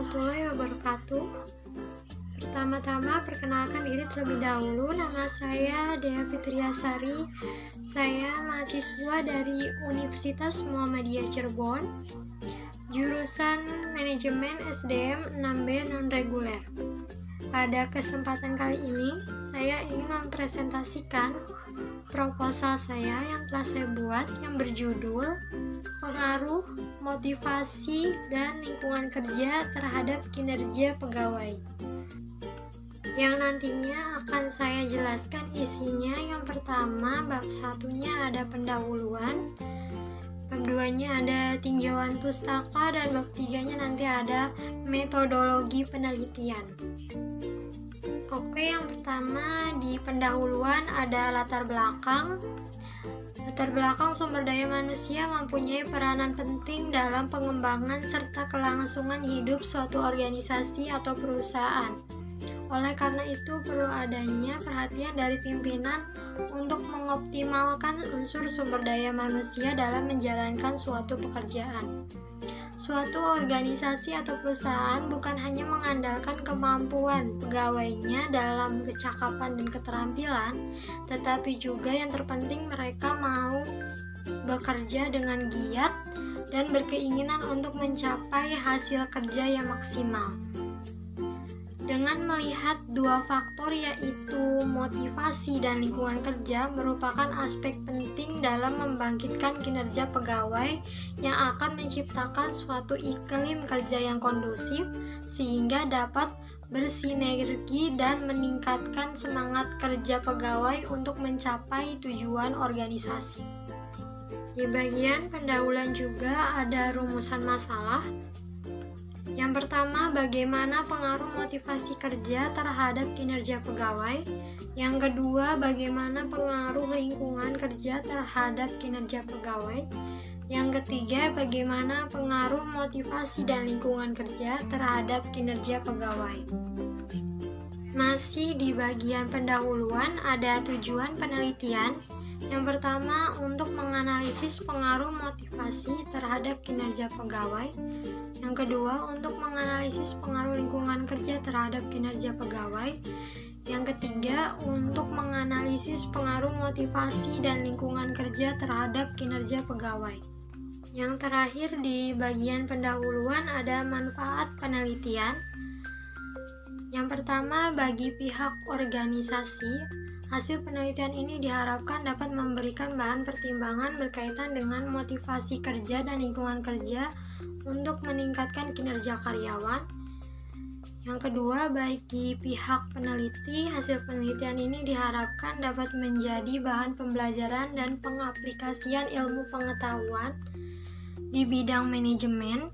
warahmatullahi wabarakatuh. Pertama-tama perkenalkan diri terlebih dahulu. Nama saya Dea Fitriasari. Saya mahasiswa dari Universitas Muhammadiyah Cirebon, jurusan Manajemen SDM 6B non-reguler. Pada kesempatan kali ini, saya ingin mempresentasikan proposal saya yang telah saya buat yang berjudul Pengaruh, Motivasi, dan Lingkungan Kerja terhadap Kinerja Pegawai, yang nantinya akan saya jelaskan isinya. Yang pertama, bab satunya ada pendahuluan, bab 2-nya ada tinjauan pustaka, dan bab 3-nya nanti ada metodologi penelitian. Oke, yang pertama di pendahuluan ada latar belakang. Latar belakang sumber daya manusia mempunyai peranan penting dalam pengembangan serta kelangsungan hidup suatu organisasi atau perusahaan. Oleh karena itu, perlu adanya perhatian dari pimpinan untuk mengoptimalkan unsur sumber daya manusia dalam menjalankan suatu pekerjaan. Suatu organisasi atau perusahaan bukan hanya mengandalkan kemampuan pegawainya dalam kecakapan dan keterampilan, tetapi juga yang terpenting mereka mau bekerja dengan giat dan berkeinginan untuk mencapai hasil kerja yang maksimal. Dengan melihat dua faktor, yaitu motivasi dan lingkungan kerja, merupakan aspek penting dalam membangkitkan kinerja pegawai yang akan menciptakan suatu iklim kerja yang kondusif sehingga dapat bersinergi dan meningkatkan semangat kerja pegawai untuk mencapai tujuan organisasi. Di bagian pendahuluan juga ada rumusan masalah. Yang pertama, bagaimana pengaruh motivasi kerja terhadap kinerja pegawai. Yang kedua, bagaimana pengaruh lingkungan kerja terhadap kinerja pegawai. Yang ketiga, bagaimana pengaruh motivasi dan lingkungan kerja terhadap kinerja pegawai. Masih di bagian pendahuluan ada tujuan penelitian. Yang pertama, untuk menganalisis pengaruh motivasi terhadap kinerja pegawai. Yang kedua, untuk menganalisis pengaruh lingkungan kerja terhadap kinerja pegawai. Yang ketiga, untuk menganalisis pengaruh motivasi dan lingkungan kerja terhadap kinerja pegawai. Yang terakhir di bagian pendahuluan ada manfaat penelitian. Yang pertama, bagi pihak organisasi, hasil penelitian ini diharapkan dapat memberikan bahan pertimbangan berkaitan dengan motivasi kerja dan lingkungan kerja untuk meningkatkan kinerja karyawan. Yang kedua, bagi pihak peneliti, hasil penelitian ini diharapkan dapat menjadi bahan pembelajaran dan pengaplikasian ilmu pengetahuan di bidang manajemen,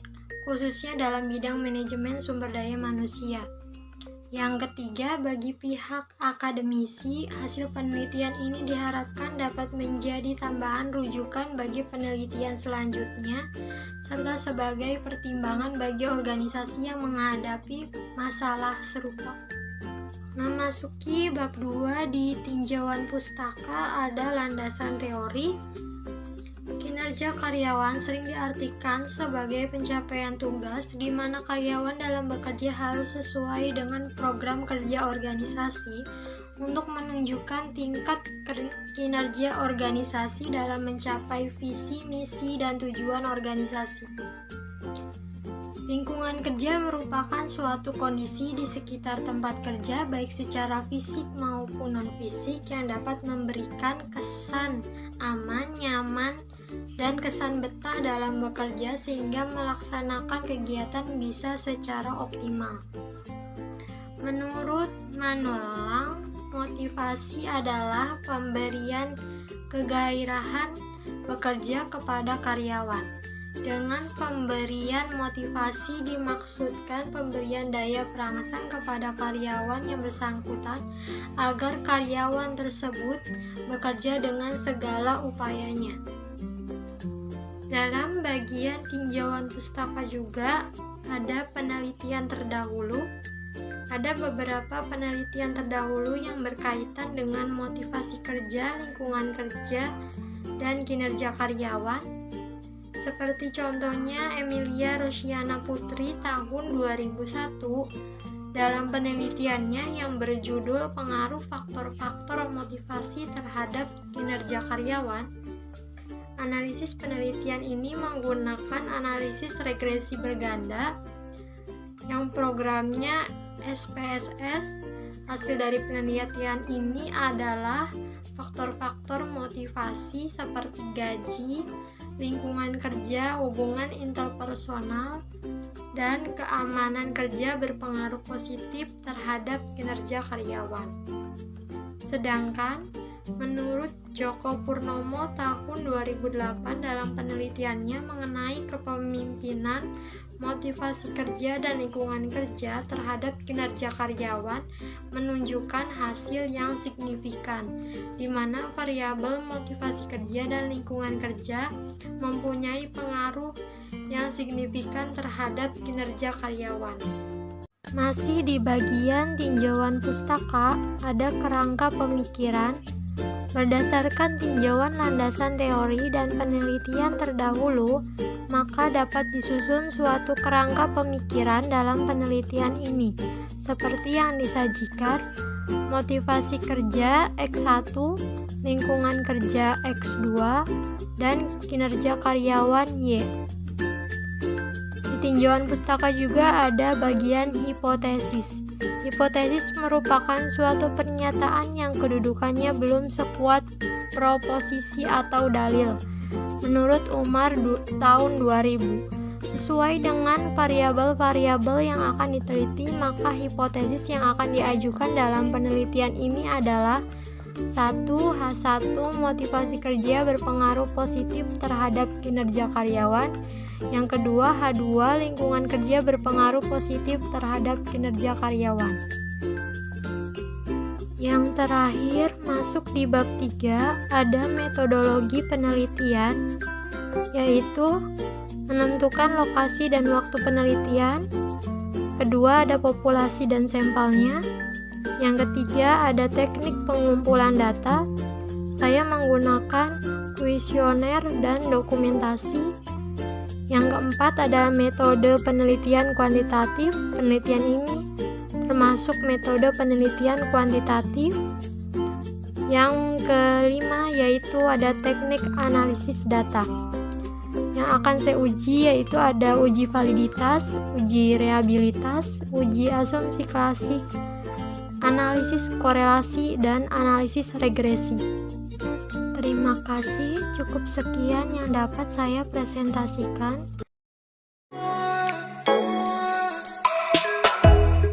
khususnya dalam bidang manajemen sumber daya manusia. Yang ketiga, bagi pihak akademisi, hasil penelitian ini diharapkan dapat menjadi tambahan rujukan bagi penelitian selanjutnya, serta sebagai pertimbangan bagi organisasi yang menghadapi masalah serupa. Memasuki bab 2 di tinjauan pustaka ada landasan teori. Kinerja karyawan sering diartikan sebagai pencapaian tugas di mana karyawan dalam bekerja harus sesuai dengan program kerja organisasi untuk menunjukkan tingkat kinerja organisasi dalam mencapai visi, misi, dan tujuan organisasi. Lingkungan kerja merupakan suatu kondisi di sekitar tempat kerja, baik secara fisik maupun non-fisik, yang dapat memberikan kesan aman, nyaman, dan kesan betah dalam bekerja sehingga melaksanakan kegiatan bisa secara optimal. Menurut Manulang, motivasi adalah pemberian kegairahan bekerja kepada karyawan. Dengan pemberian motivasi dimaksudkan pemberian daya perangsang kepada karyawan yang bersangkutan agar karyawan tersebut bekerja dengan segala upayanya. Dalam bagian tinjauan pustaka juga ada penelitian terdahulu. Ada beberapa penelitian terdahulu yang berkaitan dengan motivasi kerja, lingkungan kerja, dan kinerja karyawan. Seperti contohnya Emilia Rosiana Putri tahun 2001 dalam penelitiannya yang berjudul Pengaruh Faktor-Faktor Motivasi Terhadap Kinerja Karyawan. Analisis penelitian ini menggunakan analisis regresi berganda yang programnya SPSS. Hasil dari penelitian ini adalah faktor-faktor motivasi seperti gaji, lingkungan kerja, hubungan interpersonal, dan keamanan kerja berpengaruh positif terhadap kinerja karyawan. Sedangkan menurut Joko Purnomo tahun 2008 dalam penelitiannya mengenai kepemimpinan, motivasi kerja dan lingkungan kerja terhadap kinerja karyawan menunjukkan hasil yang signifikan, di mana variabel motivasi kerja dan lingkungan kerja mempunyai pengaruh yang signifikan terhadap kinerja karyawan. Masih di bagian tinjauan pustaka, ada kerangka pemikiran. Berdasarkan tinjauan landasan teori dan penelitian terdahulu, maka dapat disusun suatu kerangka pemikiran dalam penelitian ini, seperti yang disajikan: motivasi kerja X1, lingkungan kerja X2, dan kinerja karyawan Y. Di tinjauan pustaka juga ada bagian hipotesis. Hipotesis merupakan suatu pernyataan yang kedudukannya belum sekuat proposisi atau dalil. Menurut Umar tahun 2000, sesuai dengan variabel-variabel yang akan diteliti, maka hipotesis yang akan diajukan dalam penelitian ini adalah 1. H1 motivasi kerja berpengaruh positif terhadap kinerja karyawan. Yang kedua, H2 lingkungan kerja berpengaruh positif terhadap kinerja karyawan. Yang terakhir, masuk di bab 3, ada metodologi penelitian, yaitu menentukan lokasi dan waktu penelitian. Kedua, ada populasi dan sampelnya. Yang ketiga, ada teknik pengumpulan data. Saya menggunakan kuesioner dan dokumentasi. Yang keempat, ada metode penelitian kuantitatif. Penelitian ini termasuk metode penelitian kuantitatif. Yang kelima, yaitu ada teknik analisis data. Yang akan saya uji yaitu ada uji validitas, uji reliabilitas, uji asumsi klasik, analisis korelasi, dan analisis regresi. Terima kasih, cukup sekian yang dapat saya presentasikan.